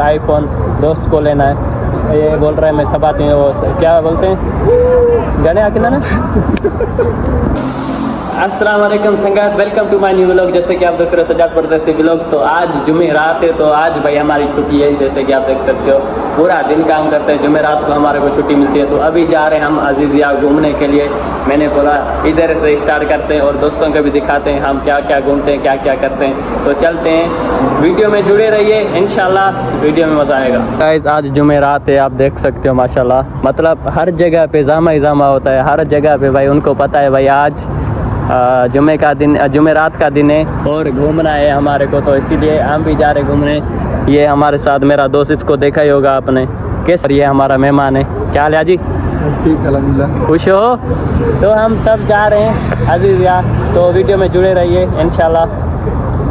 IPhone दोस्त को लेना है। ये बोल रहा है मैं सब आती हूँ, वो क्या बोलते हैं गाने आके ना। अस्सलाम वालेकुम संगत, welcome to my new vlog. जैसे कि आप देख रहे हो सजाद परदेसी व्लॉग। तो आज जुमेरात है, तो आज भाई हमारी छुट्टी है। जैसे कि आप देख सकते हो पूरा दिन काम करते हैं, जुमेरात को हमारे को छुट्टी मिलती है। तो अभी जा रहे हैं हम अजीज़िया घूमने के लिए। मैंने बोला इधर से स्टार्ट करते हैं और दोस्तों को भी दिखाते हैं हम क्या क्या घूमते हैं, क्या क्या करते हैं। तो चलते हैं, वीडियो में जुड़े रहिए, इंशाल्लाह वीडियो में मज़ा आएगा। गाइस आज जुमेरात है, आप देख सकते हो माशाल्लाह, मतलब हर जगह पे जामा ही जामा होता है। हर जगह पे भाई उनको पता है भाई आज जुमे का दिन, जुमेरात का दिन है और घूमना है हमारे को, तो इसीलिए हम भी जा रहे घूमने। ये हमारे साथ मेरा दोस्त, इसको देखा ही होगा आपने, कैसे ये हमारा मेहमान है। क्या हाल है जी? ठीक अल्हम्दुलिल्लाह। खुश हो? तो हम सब जा रहे हैं अजीज़िया, तो वीडियो में जुड़े रहिए इंशाल्लाह।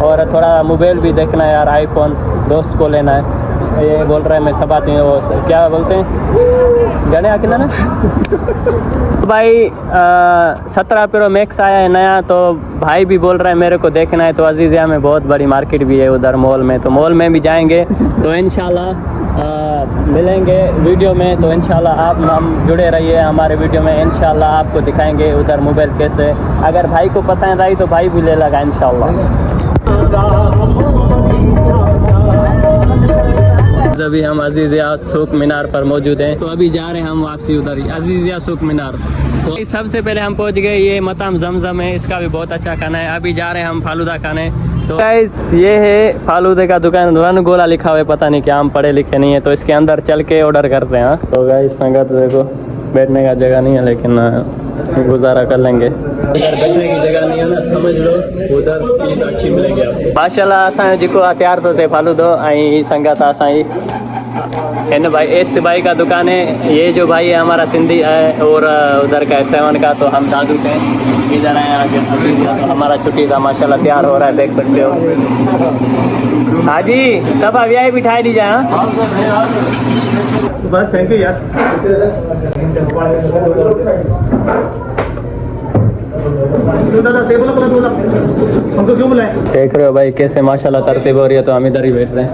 और थोड़ा मोबाइल भी देखना है यार, आईफोन दोस्त को लेना है। ये बोल रहा है मैं सब आती हूँ, वो क्या बोलते हैं गाने आके ना। भाई 17 प्रो मैक्स आया है नया, तो भाई भी बोल रहा है मेरे को देखना है। तो अजीज़िया में बहुत बड़ी मार्केट भी है उधर मॉल में, तो मॉल में भी जाएंगे। तो इंशाल्लाह मिलेंगे वीडियो में। तो इंशाल्लाह आप हम जुड़े रहिए हमारे वीडियो में, इंशाल्लाह आपको दिखाएंगे उधर मोबाइल कैसे। अगर भाई को पसंद आई तो भाई भी ले लगा इंशाल्लाह। अभी हम अजीज़िया सूक मीनार पर मौजूद हैं, तो अभी जा रहे हैं हम वापसी उधर अजीज़िया सूक मीनार। तो सबसे पहले हम पहुंच गए, ये मताम जमजम है, इसका भी बहुत अच्छा खाना है। अभी जा रहे हैं हम फालूदा खाने। तो गाइस ये है फालूदे का दुकान, रन गोला लिखा हुआ है, पता नहीं क्या, हम पढ़े लिखे नहीं है, तो इसके अंदर चल के ऑर्डर करते हैं। तो गाइस संगत देखो, बैठने का जगह नहीं है, लेकिन गुजारा कर लेंगे। इधर बैठने की जगह नहीं है ना, समझ लो उधर चीज़ अच्छी मिलेगी आपको। माशाल्लाह असां जेको तैयार तो थे फालूदो ऐं संगत असां है ना भाई, एस भाई का दुकान है। ये जो भाई है हमारा सिंधी है, और उधर का है 7 का। तो हम दादू थे इधर आए आगे, तो हमारा छुट्टी था माशाल्लाह, तैयार हो रहा है, देख सकते हो। हाँ जी, सब अभी बिठाई दी जाए। बस थैंक यू यार। हमको क्यों बुलाए? देख रहे हो भाई कैसे माशाल्लाह तरतीब हो रही है, तो हम इधर ही बैठ रहे हैं।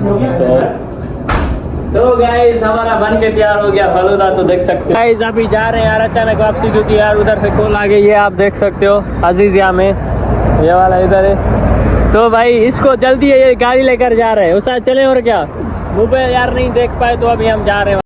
तो गाइस हमारा बन के तैयार हो गया फालूदा, तो देख सकते हो। गाइस अभी जा रहे हैं यार अचानक वापसी, क्योंकि यार उधर से कॉल आ गई है, आप देख सकते हो अजीज़िया में, ये वाला इधर है। तो भाई इसको जल्दी है, ये गाड़ी लेकर जा रहे हैं, उस साथ चले और क्या मोबाइल यार नहीं देख पाए, तो अभी हम जा रहे हैं।